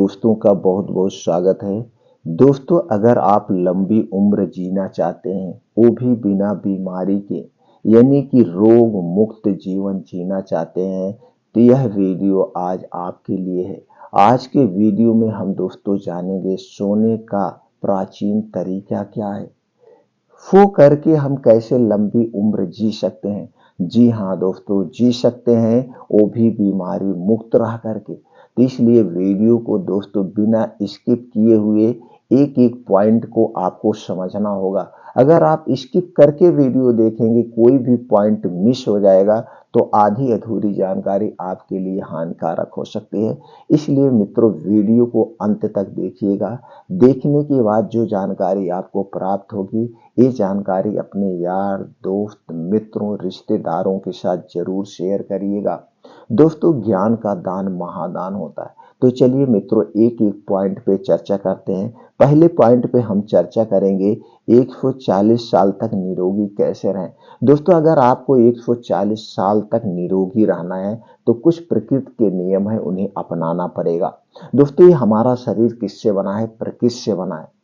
दोस्तों का बहुत बहुत स्वागत है। दोस्तों, अगर आप लंबी उम्र जीना चाहते हैं, वो भी बिना बीमारी के, यानी कि रोग मुक्त जीवन जीना चाहते हैं, तो यह वीडियो आज आपके लिए है। आज के वीडियो में हम दोस्तों जानेंगे सोने का प्राचीन तरीका क्या है, वो करके हम कैसे लंबी उम्र जी सकते हैं। जी हाँ दोस्तों, जी सकते हैं, वो भी बीमारी मुक्त रह करके। तो इसलिए वीडियो को दोस्तों बिना स्किप किए हुए एक एक पॉइंट को आपको समझना होगा। अगर आप स्किप करके वीडियो देखेंगे, कोई भी पॉइंट मिस हो जाएगा तो आधी अधूरी जानकारी आपके लिए हानिकारक हो सकती है। इसलिए मित्रों, वीडियो को अंत तक देखिएगा। देखने के बाद जो जानकारी आपको प्राप्त होगी, ये जानकारी अपने यार दोस्त मित्रों रिश्तेदारों के साथ जरूर शेयर करिएगा। दोस्तों, ज्ञान का दान महादान होता है। तो चलिए मित्रों, एक एक पॉइंट पे चर्चा करते हैं। पहले पॉइंट पे हम चर्चा करेंगे 140 साल तक निरोगी कैसे रहें। दोस्तों, अगर आपको 140 साल तक निरोगी रहना है तो कुछ प्रकृति के नियम है, उन्हें अपनाना पड़ेगा। दोस्तों, ये हमारा शरीर किससे बना है? प्रकृति से बना है।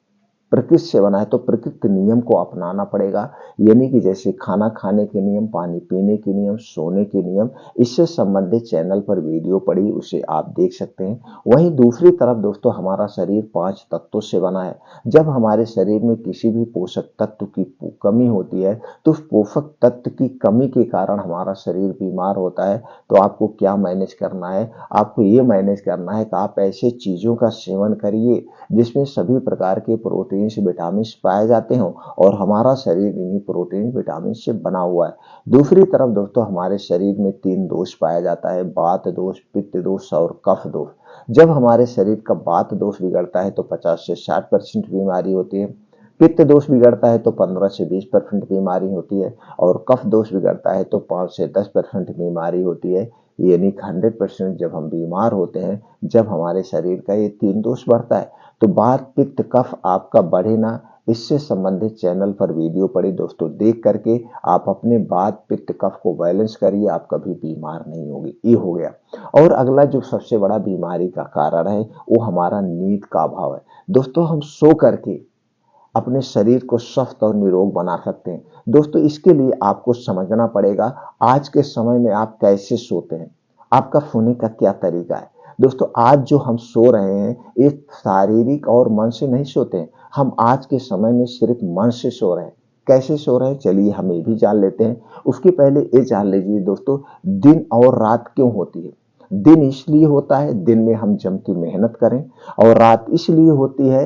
प्रकृति से बना है तो प्रकृति नियम को अपनाना पड़ेगा। यानी कि जैसे खाना खाने के नियम, पानी पीने के नियम, सोने के नियम, इससे संबंधित चैनल पर वीडियो पड़ी, उसे आप देख सकते हैं। वहीं दूसरी तरफ दोस्तों, हमारा शरीर 5 तत्वों से बना है। जब हमारे शरीर में किसी भी पोषक तत्व की कमी होती है तो उस पोषक तत्व की कमी के कारण हमारा शरीर बीमार होता है। तो आपको क्या मैनेज करना है? आपको ये मैनेज करना है कि आप ऐसे चीजों का सेवन करिए जिसमें सभी प्रकार के प्रोटीन विटामिन पाए जाते हो और हमारा शरीर इन्हीं प्रोटीन विटामिन से बना हुआ है। दूसरी तरफ दोस्तों, हमारे शरीर में 3 दोष पाया जाता है, वात दोष, पित्त दोष और कफ दोष। जब हमारे शरीर का वात दोष बिगड़ता है तो 50 से 60% बीमारी होती है। पित्त दोष बिगड़ता है तो 15 से 20% बीमारी होती है और कफ दोष बिगड़ता है तो 5 से 10% बीमारी होती है। यानी 100% जब हम बीमार होते हैं, जब हमारे शरीर का ये 3 दोष बढ़ता है। तो वात पित्त कफ आपका बढ़े ना, इससे संबंधित चैनल पर वीडियो पड़ी दोस्तों, देख करके आप अपने वात पित्त कफ को बैलेंस करिए, आप कभी बीमार नहीं होंगे। ये हो गया। और अगला जो सबसे बड़ा बीमारी का कारण है वो हमारा नींद का अभाव है। दोस्तों, हम सो करके अपने शरीर को स्वस्थ और निरोग बना सकते हैं। दोस्तों, इसके लिए आपको समझना पड़ेगा आज के समय में आप कैसे सोते हैं, आपका सोने का क्या तरीका है। दोस्तों, आज जो हम सो रहे हैं, ये शारीरिक और मन से नहीं सोते हैं। हम आज के समय में सिर्फ मन से सो रहे हैं। कैसे सो रहे हैं, चलिए हम ये भी जान लेते हैं। उसके पहले ये जान लीजिए दोस्तों, दिन और रात क्यों होती है। दिन इसलिए होता है, दिन में हम जम की मेहनत करें, और रात इसलिए होती है,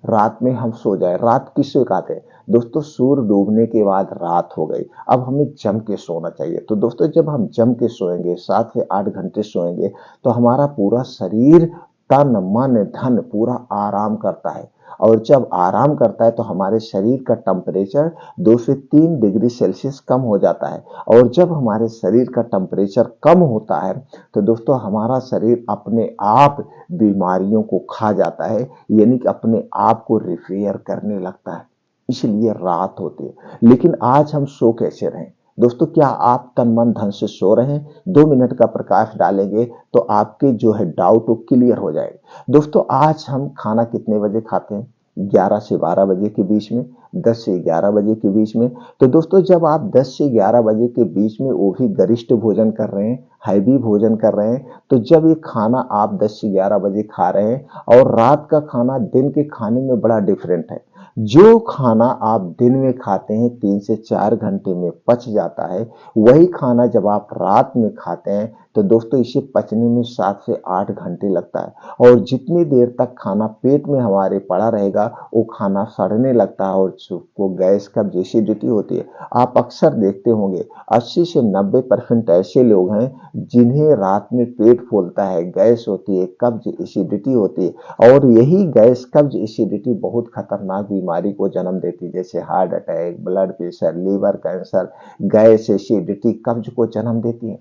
रात में हम सो जाए। रात किसे कहते हैं दोस्तों? सूर्य डूबने के बाद रात हो गई, अब हमें जम के सोना चाहिए। तो दोस्तों, जब हम जम के सोएंगे, 7 से 8 घंटे सोएंगे, तो हमारा पूरा शरीर, तन मन धन पूरा आराम करता है। और जब आराम करता है तो हमारे शरीर का टेम्परेचर 2 से 3 डिग्री सेल्सियस कम हो जाता है। और जब हमारे शरीर का टेम्परेचर कम होता है तो दोस्तों, हमारा शरीर अपने आप बीमारियों को खा जाता है, यानी कि अपने आप को रिपेयर करने लगता है। इसलिए रात होती है। लेकिन आज हम सो कैसे रहें? दोस्तों, क्या आप तन मन धन से सो रहे हैं? 2 मिनट का प्रकाश डालेंगे तो आपके जो है डाउट वो क्लियर हो जाएगा। दोस्तों, आज हम खाना कितने बजे खाते हैं? 11 से 12 बजे के बीच में, 10 से 11 बजे के बीच में। तो दोस्तों, जब आप 10 से 11 बजे के बीच में वो भी गरिष्ठ भोजन कर रहे हैं, हैवी भोजन कर रहे हैं, तो जब ये खाना आप 10 से 11 बजे खा रहे हैं और रात का खाना दिन के खाने में बड़ा डिफरेंट है। जो खाना आप दिन में खाते हैं 3 से 4 घंटे में पच जाता है, वही खाना जब आप रात में खाते हैं तो दोस्तों, इसे पचने में 7 से 8 घंटे लगता है। और जितनी देर तक खाना पेट में हमारे पड़ा रहेगा, वो खाना सड़ने लगता है और वो गैस कब्ज एसिडिटी होती है। आप अक्सर देखते होंगे 80 से 90% ऐसे लोग हैं जिन्हें रात में पेट फूलता है, गैस होती है, कब्ज एसिडिटी होती है। और यही गैस कब्ज एसिडिटी बहुत खतरनाक बीमारी को जन्म देती है, जैसे heart attack, blood pressure, liver cancer, gas acidity, कब्ज को जन्म देती है।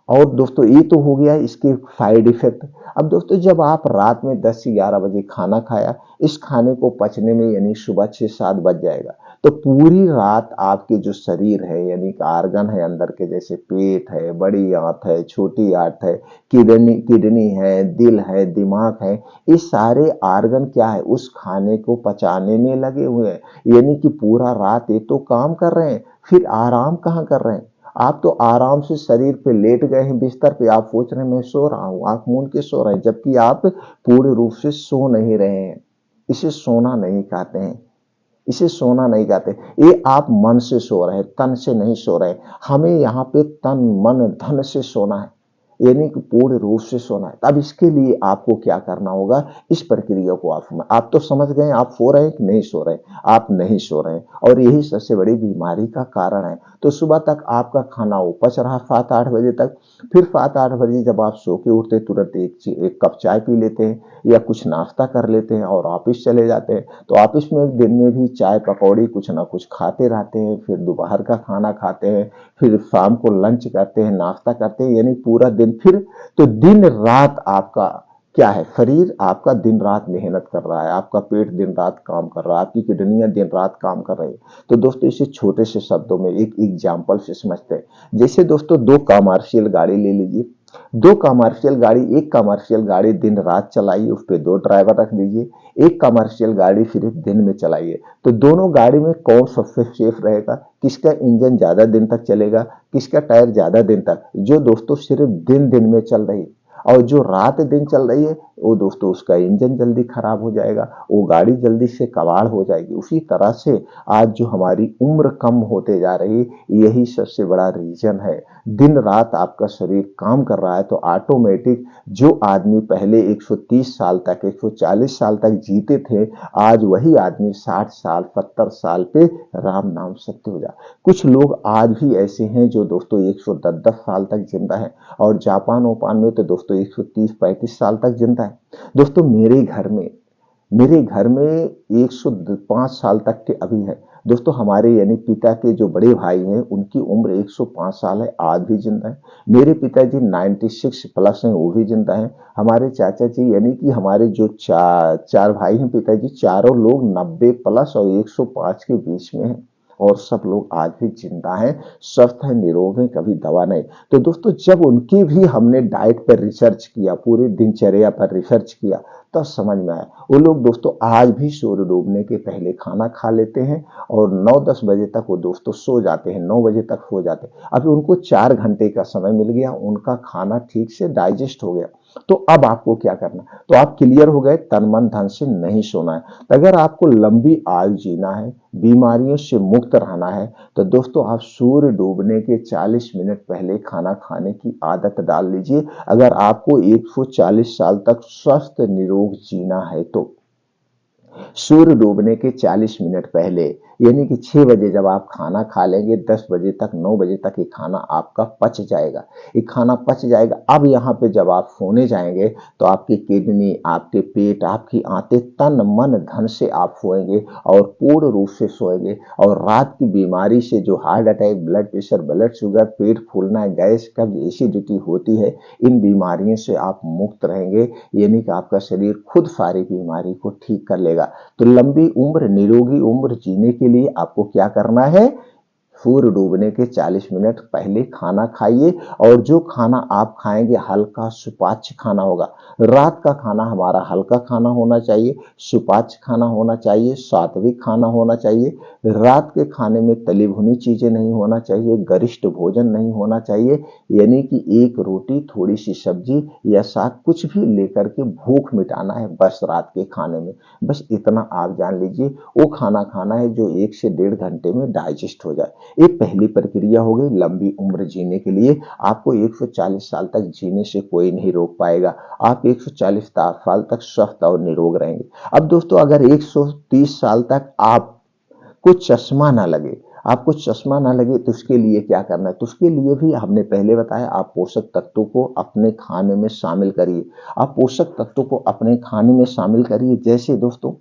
और दोस्तों, ये तो हो गया इसके साइड इफेक्ट। अब दोस्तों, जब आप रात में 10 से 11 बजे खाना खाया, इस खाने को पचने में यानी सुबह 6-7 बज जाएगा। तो पूरी रात आपके जो शरीर है यानी कि आर्गन है अंदर के, जैसे पेट है, बड़ी आंत है, छोटी आंत है, किडनी है, दिल है, दिमाग है, ये सारे आर्गन क्या है, उस खाने को पचाने में लगे हुए हैं। यानी कि पूरा रात ये तो काम कर रहे हैं, फिर आराम कहाँ कर रहे हैं। आप तो आराम से शरीर पे लेट गए हैं बिस्तर पे, आप सोच रहे हैं मैं सो रहा हूँ, आंख मूंद के सो रहे हैं, जबकि आप पूर्ण रूप से सो नहीं रहे हैं। इसे सोना नहीं कहते हैं, इसे सोना नहीं कहते। ये आप मन से सो रहे हैं, तन से नहीं सो रहे। हमें यहाँ पे तन मन धन से सोना है, यानी कि पूर्ण रूप से सोना है। अब इसके लिए आपको क्या करना होगा, इस प्रक्रिया को आप तो समझ गए आप सो रहे हैं कि नहीं सो रहे, आप नहीं सो रहे और यही सबसे बड़ी बीमारी का कारण है। तो सुबह तक आपका खाना उपच रहा 7-8 बजे तक, फिर 7-8 बजे जब आप सो के उठते तुरंत एक कप चाय पी लेते हैं या कुछ नाश्ता कर लेते हैं और ऑफिस चले जाते हैं। तो ऑफिस में दिन में भी चाय पकौड़ी कुछ ना कुछ खाते रहते हैं, फिर दोपहर का खाना खाते हैं, फिर शाम को लंच करते हैं, नाश्ता करते हैं, यानी पूरा दिन फिर तो दिन रात आपका क्या है, शरीर आपका दिन रात मेहनत कर रहा है, आपका पेट दिन रात काम कर रहा है, आपकी किडनियां दिन रात काम कर रही है। तो दोस्तों इसे छोटे से शब्दों में एक एग्जाम्पल से समझते हैं। जैसे दोस्तों दो कमर्शियल गाड़ी ले लीजिए, दो कमर्शियल गाड़ी, एक कमर्शियल गाड़ी दिन रात चलाइए, उस पर दो ड्राइवर रख दीजिए, एक कमर्शियल गाड़ी सिर्फ दिन में चलाइए। तो दोनों गाड़ी में कौन सबसे सेफ रहेगा, किसका इंजन ज्यादा दिन तक चलेगा, किसका टायर ज्यादा दिन तक, जो दोस्तों सिर्फ दिन दिन में चल रही है। और जो रात दिन चल रही है वो दोस्तों उसका इंजन जल्दी खराब हो जाएगा, वो गाड़ी जल्दी से कबाड़ हो जाएगी। उसी तरह से आज जो हमारी उम्र कम होते जा रही, यही सबसे बड़ा रीजन है। दिन रात आपका शरीर काम कर रहा है तो ऑटोमेटिक जो आदमी पहले 130 साल तक 140 साल तक जीते थे, आज वही आदमी 60 साल 70 साल पे राम नाम सत्य हो जाए। कुछ लोग आज भी ऐसे हैं जो दोस्तों 110 साल तक जिंदा है, और जापान ओपान में तो दोस्तों 130-35 साल तक जिंदा है। दोस्तों मेरे घर में 105 साल तक के अभी है। दोस्तों हमारे यानी पिता के जो बड़े भाई हैं उनकी उम्र 105 साल है, आज भी जिंदा है। मेरे पिताजी 96 प्लस हैं, वो भी जिंदा हैं। हमारे चाचा जी यानी कि हमारे जो चार भाई हैं पिताजी, चारों लोग 90 प्लस और 105 के बीच में हैं, और सब लोग आज भी जिंदा हैं, स्वस्थ हैं, निरोग हैं, कभी दवा नहीं। तो दोस्तों जब उनकी भी हमने डाइट पर रिसर्च किया, पूरी दिनचर्या पर रिसर्च किया, तब समझ में आया वो लोग दोस्तों आज भी सूर्य डूबने के पहले खाना खा लेते हैं और 9-10 बजे तक वो दोस्तों सो जाते हैं, 9 बजे तक सो जाते हैं। अभी उनको 4 घंटे का समय मिल गया, उनका खाना ठीक से डाइजेस्ट हो गया। तो अब आपको क्या करना, तो आप क्लियर हो गए, तन मन धन से नहीं सोना है। तो अगर आपको लंबी आयु जीना है, बीमारियों से मुक्त रहना है, तो दोस्तों आप सूर्य डूबने के 40 मिनट पहले खाना खाने की आदत डाल लीजिए। अगर आपको 140 साल तक स्वस्थ निरोग जीना है तो सूर्य डूबने के 40 मिनट पहले, यानी कि 6 बजे जब आप खाना खा लेंगे, 10 बजे तक 9 बजे तक ये खाना आपका पच जाएगा, ये खाना पच जाएगा। अब यहाँ पे जब आप सोने जाएंगे तो आपकी किडनी, आपके पेट, आपकी आंतें तन मन धन से आप सोएंगे और पूर्ण रूप से सोएंगे। और रात की बीमारी से जो heart attack, blood pressure, blood sugar, पेट फूलना, गैस, कब्ज, एसिडिटी होती है, इन बीमारियों से आप मुक्त रहेंगे, यानी कि आपका शरीर खुद सारी बीमारी को ठीक कर लेगा। तो लंबी उम्र, निरोगी उम्र जीने के लिए आपको क्या करना है, सूर्य डूबने के 40 मिनट पहले खाना खाइए, और जो खाना आप खाएंगे हल्का सुपाच्य खाना होगा। रात का खाना हमारा हल्का खाना होना चाहिए, सुपाच्य खाना होना चाहिए, सात्विक खाना होना चाहिए। रात के खाने में तली भुनी चीजें नहीं होना चाहिए, गरिष्ठ भोजन नहीं होना चाहिए, यानी कि एक रोटी, थोड़ी सी सब्जी या साग कुछ भी लेकर के भूख मिटाना है बस रात के खाने में। बस इतना आप जान लीजिए, वो खाना खाना है जो 1 से 1.5 घंटे में डाइजेस्ट हो जाए। ये पहली प्रक्रिया हो गई लंबी उम्र जीने के लिए। आपको 140 साल तक जीने से कोई नहीं रोक पाएगा, आप 140 साल तक स्वस्थ और निरोग रहेंगे। अब दोस्तों अगर 130 साल तक आपको चश्मा ना लगे, आपको चश्मा ना लगे तो उसके लिए क्या करना है, तो उसके लिए भी हमने पहले बताया, आप पोषक तत्वों को अपने खाने में शामिल करिए। आप पोषक तत्वों को अपने खाने में शामिल करिए। जैसे दोस्तों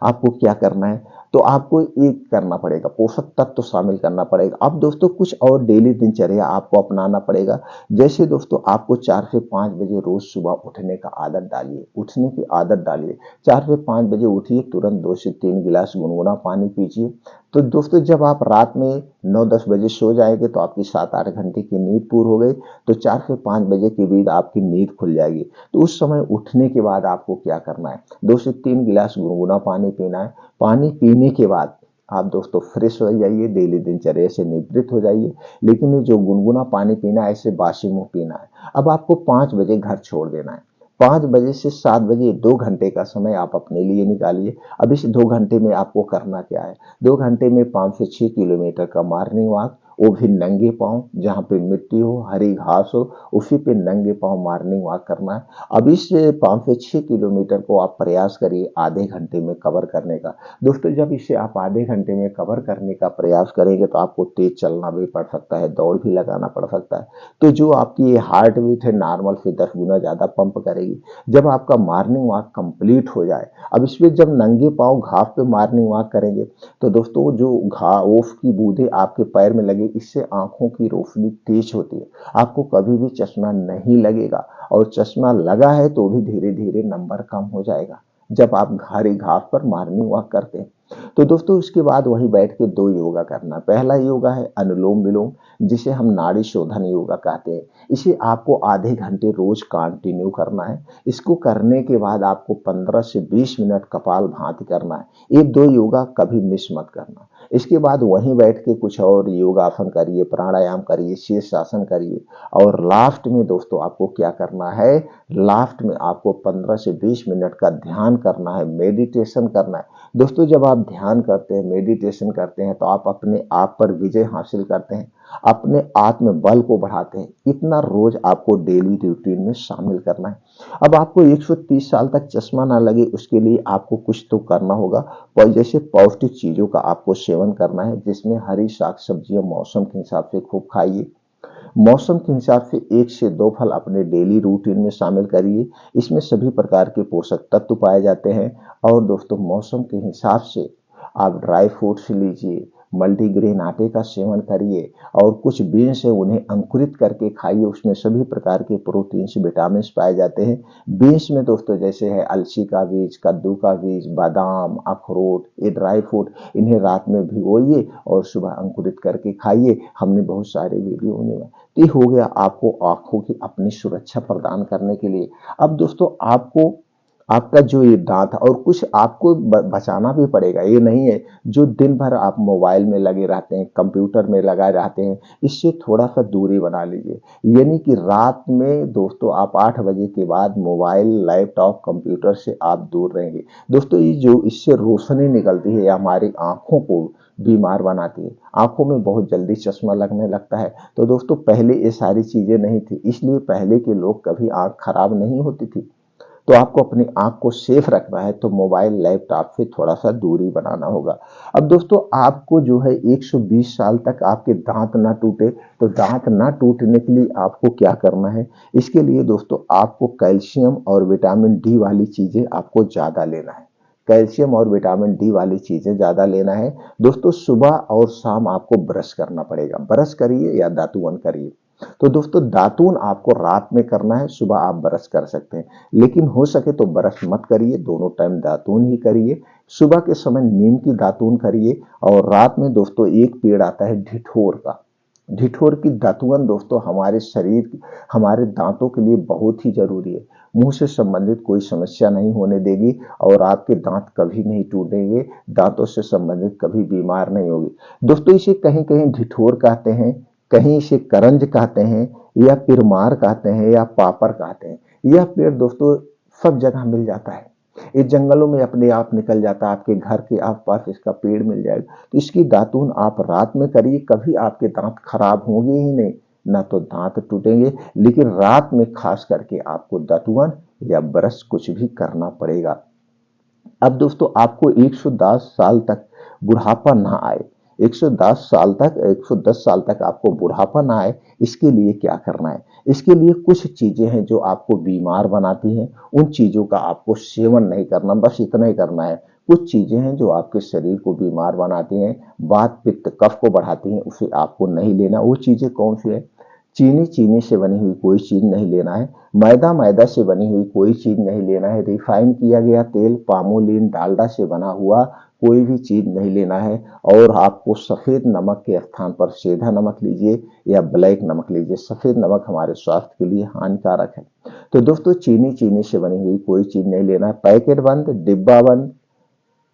आपको क्या करना है, तो आपको एक करना पड़ेगा, पोषक तत्व तो शामिल करना पड़ेगा। अब दोस्तों कुछ और डेली दिनचर्या आपको अपनाना पड़ेगा। जैसे दोस्तों आपको 4 से 5 बजे रोज सुबह उठने का आदत डालिए, उठने की आदत डालिए। 4 से 5 बजे उठिए, तुरंत 2 से 3 गिलास गुनगुना पानी पीजिए, तो दोस्तों जब आप रात में 9-10 बजे सो जाएंगे तो आपकी 7-8 घंटे की नींद पूरी हो गई, तो 4 से 5 बजे के बीच आपकी नींद खुल जाएगी। तो उस समय उठने के बाद आपको क्या करना है, 2 से 3 गिलास गुनगुना पानी पीना है। पानी पीने के बाद आप दोस्तों फ्रेश हो जाइए, डेली दिनचर्या से निवृत्त हो जाइए। लेकिन ये जो गुनगुना पानी पीना है, ऐसे बासी मुंह पीना है। अब आपको 5 बजे घर छोड़ देना है। 5 बजे से 7 बजे 2 घंटे का समय आप अपने लिए निकालिए। अब इस 2 घंटे में आपको करना क्या है, 2 घंटे में 5 से 6 किलोमीटर का मॉर्निंग वॉक, वो भी नंगे पाँव, जहाँ पे मिट्टी हो, हरी घास हो, उसी पे नंगे पाँव मॉर्निंग वॉक करना है। अब इस 5 से 6 किलोमीटर को आप प्रयास करिए आधे घंटे में कवर करने का। दोस्तों जब इसे आप आधे घंटे में कवर करने का प्रयास करेंगे तो आपको तेज चलना भी पड़ सकता है, दौड़ भी लगाना पड़ सकता है। तो जो आपकी ये हार्ट बीट है नॉर्मल से 10 गुना ज़्यादा पंप करेगी। जब आपका मॉर्निंग वॉक कंप्लीट हो जाए, अब इसमें जब नंगे पाँव घास पे मॉर्निंग वॉक करेंगे तो दोस्तों जो ओस की बूंदें आपके पैर में लगे, इससे आंखों की रोशनी तेज होती है। आपको कभी भी चश्मा नहीं लगेगा, और चश्मा लगा है तो भी धीरे धीरे नंबर कम हो जाएगा जब आप हरी घास पर मॉर्निंग वॉक करते हैं। तो दोस्तों इसके बाद वहीं बैठ के 2 योगा करना। पहला योगा है अनुलोम विलोम, जिसे हम नाड़ी शोधन योगा कहते हैं। इसे आपको आधे घंटे रोज कंटिन्यू करना है। इसको करने के बाद आपको 15 से 20 मिनट कपालभाति करना है। ये 2 योगा कभी मिस मत करना। इसके बाद वहीं बैठ के कुछ और योगासन करिए, प्राणायाम करिए, शीर्षासन करिए। और लास्ट में दोस्तों आपको क्या करना है, लास्ट में आपको 15 से 20 मिनट का ध्यान करना है, मेडिटेशन करना है। दोस्तों जब आप ध्यान करते हैं, मेडिटेशन करते हैं, तो आप अपने आप पर विजय हासिल करते हैं, अपने आत्म बल को बढ़ाते हैं। इतना रोज आपको डेली रूटीन में शामिल करना है। अब आपको 130 साल तक चश्मा ना लगे, उसके लिए आपको कुछ तो करना होगा। पर जैसे पौष्टिक चीजों का आपको सेवन करना है, जिसमें हरी साग सब्जियां मौसम के हिसाब से खूब खाइए। मौसम के हिसाब से 1 से 2 फल अपने डेली रूटीन में शामिल करिए। इसमें सभी प्रकार के पोषक तत्व पाए जाते हैं। और दोस्तों मौसम के हिसाब से आप ड्राई फ्रूट्स लीजिए, मल्टीग्रेन आटे का सेवन करिए, और कुछ बीन्स है उन्हें अंकुरित करके खाइए। उसमें सभी प्रकार के प्रोटीन्स, विटामिन पाए जाते हैं। बीन्स में दोस्तों जैसे है अलसी का बीज, कद्दू का बीज, बादाम, अखरोट, ये ड्राई फ्रूट, इन्हें रात में भिगोइए और सुबह अंकुरित करके खाइए। हमने बहुत सारे वीडियो में, ये हो गया आपको आंखों की अपनी सुरक्षा प्रदान करने के लिए। अब दोस्तों आपको आपका जो ये दांत, और कुछ आपको बचाना भी पड़ेगा। ये नहीं है जो दिन भर आप मोबाइल में लगे रहते हैं, कंप्यूटर में लगाए रहते हैं, इससे थोड़ा सा दूरी बना लीजिए। यानी कि रात में दोस्तों आप 8 बजे के बाद मोबाइल, लैपटॉप, कंप्यूटर से आप दूर रहेंगे। दोस्तों ये जो इससे रोशनी निकलती है, हमारी आंखों को बीमार बनाती है। आंखों में बहुत जल्दी चश्मा लगने लगता है। तो दोस्तों पहले ये सारी चीजें नहीं थी, इसलिए पहले के लोग कभी आंख खराब नहीं होती थी। तो आपको अपनी आंख को सेफ रखना है, तो मोबाइल, लैपटॉप से थोड़ा सा दूरी बनाना होगा। अब दोस्तों आपको जो है 120 साल तक आपके दांत ना टूटे, तो दांत ना टूटने के लिए आपको क्या करना है, इसके लिए दोस्तों आपको कैल्शियम और विटामिन डी वाली चीजें आपको ज्यादा लेना है। कैल्शियम और विटामिन डी वाली चीजें ज्यादा लेना है। दोस्तों सुबह और शाम आपको ब्रश करना पड़ेगा। ब्रश करिए या दातुन करिए। तो दोस्तों दातून आपको रात में करना है, सुबह आप ब्रश कर सकते हैं। लेकिन हो सके तो ब्रश मत करिए, दोनों टाइम दातून ही करिए। सुबह के समय नीम की दातून करिए, और रात में दोस्तों एक पेड़ आता है ढिठोर का। ढिठोर की दातुन दोस्तों हमारे शरीर, हमारे दांतों के लिए बहुत ही जरूरी है। मुंह से संबंधित कोई समस्या नहीं होने देगी, और आपके दांत कभी नहीं टूटेंगे, दांतों से संबंधित कभी बीमार नहीं होगी। दोस्तों इसे कहीं कहीं ढिठोर कहते हैं, कहीं इसे करंज कहते हैं, या पिरमार कहते हैं, या पापर कहते हैं। यह पेड़ दोस्तों सब जगह मिल जाता है। ये जंगलों में अपने आप निकल जाता है, आपके घर के आसपास इसका पेड़ मिल जाएगा। तो इसकी दातून आप रात में करिए, कभी आपके दांत खराब होंगे ही नहीं, ना तो दांत टूटेंगे। लेकिन रात में खास करके आपको दातुन या ब्रश कुछ भी करना पड़ेगा। अब दोस्तों आपको 110 साल तक बुढ़ापा ना आए, 110 साल तक, 110 साल तक आपको बुढ़ापा ना आए, इसके लिए क्या करना है, इसके लिए कुछ चीजें हैं जो आपको बीमार बनाती हैं। उन चीजों का आपको सेवन नहीं करना, बस इतना ही करना है। कुछ चीजें हैं जो आपके शरीर को बीमार बनाती हैं, वात पित्त कफ को बढ़ाती हैं, उसे आपको नहीं लेना। वो चीजें कौन सी है, चीनी, चीनी से बनी हुई कोई चीज नहीं लेना है। मैदा, मैदा से बनी हुई कोई चीज नहीं लेना है। रिफाइन किया गया तेल, पामोलिन, डालडा से बना हुआ कोई भी चीज नहीं लेना है। और आपको सफेद नमक के स्थान पर सेंधा नमक लीजिए या ब्लैक नमक लीजिए। सफेद नमक हमारे स्वास्थ्य के लिए हानिकारक है। तो दोस्तों चीनी से बनी हुई कोई चीज नहीं लेना है। पैकेट बंद, डिब्बा बंद,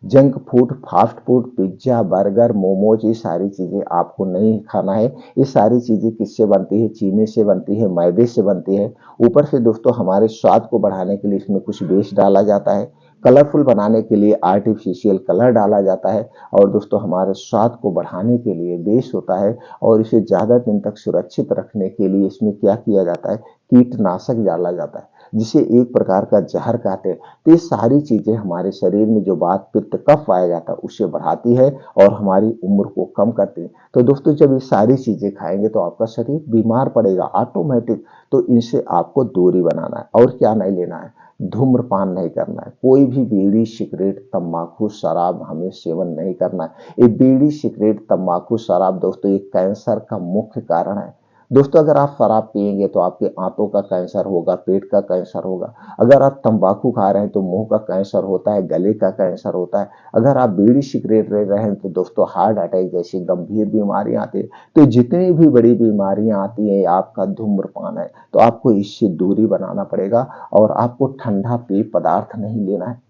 junk food, fast food, pizza, burger, momos, ये सारी चीजें आपको नहीं खाना है। ये सारी चीजें किससे बनती है? चीनी से बनती है, मैदे से बनती है। ऊपर से दोस्तों हमारे स्वाद को बढ़ाने के लिए इसमें कुछ बेस डाला जाता है, कलरफुल बनाने के लिए आर्टिफिशियल कलर डाला जाता है। और दोस्तों हमारे स्वाद को बढ़ाने के लिए बेस होता है। और इसे ज्यादा दिन तक सुरक्षित रखने के लिए इसमें क्या किया जाता है? कीटनाशक डाला जाता है, जिसे एक प्रकार का जहर कहते हैं। तो ये सारी चीजें हमारे शरीर में जो वात पित्त कफ पाया जाता है उसे बढ़ाती है और हमारी उम्र को कम करती है। तो दोस्तों जब ये सारी चीजें खाएंगे तो आपका शरीर बीमार पड़ेगा ऑटोमेटिक। तो इनसे आपको दूरी बनाना है। और क्या नहीं लेना है? धूम्रपान नहीं करना है। कोई भी बीड़ी, सिगरेट, तंबाकू, शराब हमें सेवन नहीं करना है। ये बीड़ी, सिगरेट, तंबाकू, शराब दोस्तों ये कैंसर का मुख्य कारण है। दोस्तों अगर आप शराब पिएंगे तो आपके आंतों का कैंसर होगा, पेट का कैंसर होगा। अगर आप तंबाकू खा रहे हैं तो मुंह का कैंसर होता है, गले का कैंसर होता है। अगर आप बीड़ी सिगरेट ले रहे हैं तो दोस्तों हार्ट अटैक जैसी गंभीर बीमारियां आती है। तो जितनी भी बड़ी बीमारियां आती है आपका धूम्रपान है। तो आपको इससे दूरी बनाना पड़ेगा। और आपको ठंडा पेय पदार्थ नहीं लेना है।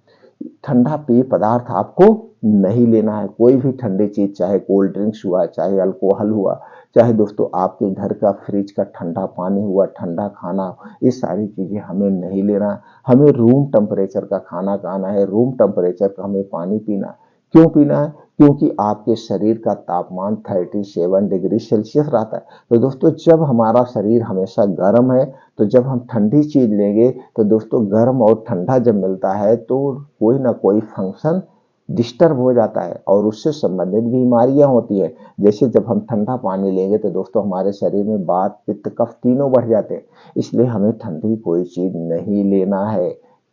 ठंडा पेय पदार्थ आपको नहीं लेना है। कोई भी ठंडी चीज, चाहे कोल्ड ड्रिंक्स हुआ, चाहे अल्कोहल हुआ, चाहे दोस्तों आपके घर का फ्रिज का ठंडा पानी हुआ, ठंडा खाना, ये सारी चीजें हमें नहीं लेना है। हमें रूम टेम्परेचर का खाना खाना है, रूम टेम्परेचर का हमें पानी पीना है। क्यों पीना है? क्योंकि आपके शरीर का तापमान 37 डिग्री सेल्सियस रहता है। तो दोस्तों जब हमारा शरीर हमेशा गर्म है, तो जब हम ठंडी चीज लेंगे तो दोस्तों गर्म और ठंडा जब मिलता है तो कोई ना कोई फंक्शन डिस्टर्ब हो जाता है और उससे संबंधित बीमारियां होती है। जैसे जब हम ठंडा पानी लेंगे तो दोस्तों हमारे शरीर में वात पित्त कफ तीनों बढ़ जाते हैं। इसलिए हमें ठंडी कोई चीज नहीं लेना है,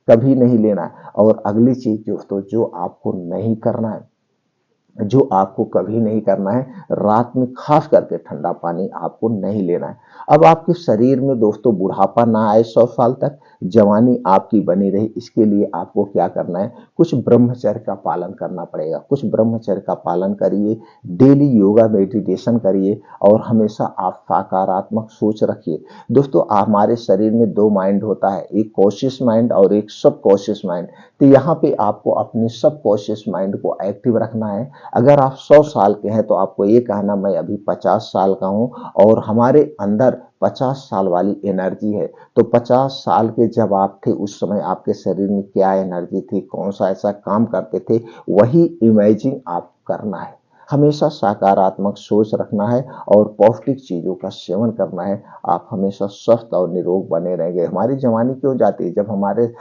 कभी नहीं लेना है। और अगली चीज दोस्तों जो आपको नहीं करना है, जो आपको कभी नहीं करना है, रात में खास करके ठंडा पानी आपको नहीं लेना है। अब आपके शरीर में दोस्तों बुढ़ापा ना आए, 100 साल तक जवानी आपकी बनी रहे, इसके लिए आपको क्या करना है? कुछ ब्रह्मचर्य का पालन करना पड़ेगा। कुछ ब्रह्मचर्य का पालन करिए, डेली योगा मेडिटेशन करिए और हमेशा आप सकारात्मक सोच रखिए। दोस्तों हमारे शरीर में दो माइंड होता है, एक कॉन्शियस माइंड और एक सब कॉन्शियस माइंड। तो यहाँ पे आपको अपने सब कॉन्शियस माइंड को एक्टिव रखना है। अगर आप 100 साल के हैं तो आपको ये कहना मैं अभी 50 साल का हूं और हमारे अंदर 50 साल वाली एनर्जी है। तो 50 साल के जब आप थे उस समय आपके शरीर में क्या एनर्जी थी, कौन सा ऐसा काम करते थे, वही इमेजिन आप करना है। हमेशा सकारात्मक सोच रखना है और पौष्टिक चीजों का सेवन करना है। आप हमेशा स्वस्थ और निरोग बने रहेंगे। हमारी जवानी क्यों जाती है? जब हमारे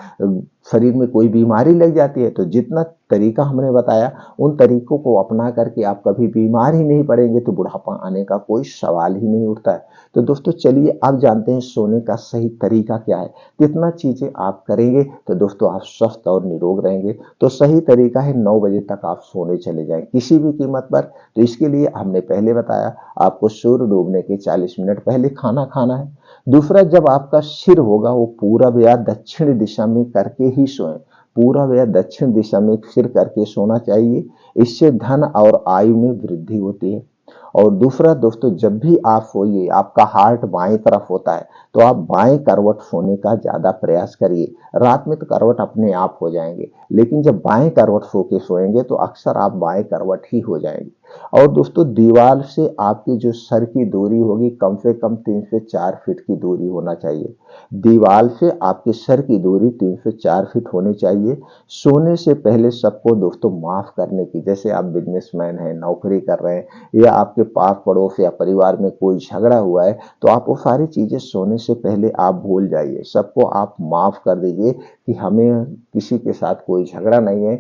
शरीर में कोई बीमारी लग जाती है। तो जितना तरीका हमने बताया उन तरीकों को अपना करके आप कभी बीमार ही नहीं पड़ेंगे तो बुढ़ापा आने का कोई सवाल ही नहीं उठता है। तो दोस्तों चलिए अब जानते हैं सोने का सही तरीका क्या है। कितना चीजें आप करेंगे तो दोस्तों आप स्वस्थ और निरोग रहेंगे। तो सही तरीका है 9 बजे तक आप सोने चले जाएं किसी भी कीमत पर। तो इसके लिए हमने पहले बताया आपको सूर्य डूबने के 40 मिनट पहले खाना खाना है। दूसरा, जब आपका सिर होगा वो पूरब या दक्षिण दिशा में करके ही सोएं। पूरब या दक्षिण दिशा में सिर करके सोना चाहिए। इससे धन और आयु में वृद्धि होती है। और दूसरा दोस्तों, जब भी आप सोइए आपका हार्ट बाएं तरफ होता है तो आप बाएं करवट सोने का ज्यादा प्रयास करिए। रात में तो करवट अपने आप हो जाएंगे, लेकिन जब बाएं करवट सो के सोएंगे तो अक्सर आप बाएं करवट ही हो जाएंगे। और दोस्तों दीवार से आपकी जो सर की दूरी होगी कम से कम 3 से 4 फीट की दूरी होना चाहिए। दीवार से आपके सर की दूरी 3 से 4 फीट होनी चाहिए। सोने से पहले सबको दोस्तों माफ करने की, जैसे आप बिजनेसमैन हैं, नौकरी कर रहे हैं या आपके पास पड़ोस या परिवार में कोई झगड़ा हुआ है तो आप वो सारी चीजें सोने से पहले आप भूल जाइए। सबको आप माफ कर दीजिए कि हमें किसी के साथ कोई झगड़ा नहीं है,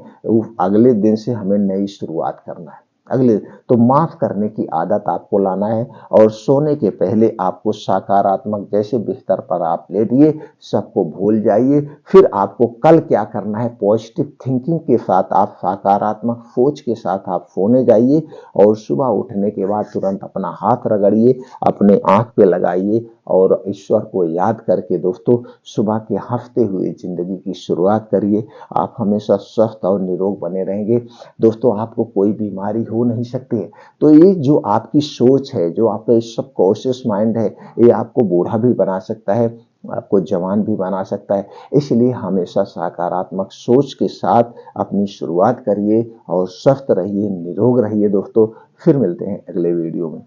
अगले दिन से हमें नई शुरुआत करना है। अगले तो माफ करने की आदत आपको लाना है और सोने के पहले आपको सकारात्मक, जैसे बिस्तर पर आप लेटिए, सबको भूल जाइए। फिर आपको कल क्या करना है, पॉजिटिव थिंकिंग के साथ आप सकारात्मक सोच के साथ आप सोने जाइए और सुबह उठने के बाद तुरंत अपना हाथ रगड़िए, अपने आंख पे लगाइए और ईश्वर को याद करके दोस्तों सुबह के हंसते हुए जिंदगी की शुरुआत करिए। आप हमेशा स्वस्थ और निरोग बने रहेंगे। दोस्तों आपको कोई बीमारी हो नहीं सकती है। तो ये जो आपकी सोच है, जो आपका सबकॉन्शियस माइंड है, ये आपको बूढ़ा भी बना सकता है, आपको जवान भी बना सकता है। इसलिए हमेशा सकारात्मक सोच के साथ अपनी शुरुआत करिए और स्वस्थ रहिए, निरोग रहिए दोस्तों। फिर मिलते हैं अगले वीडियो में।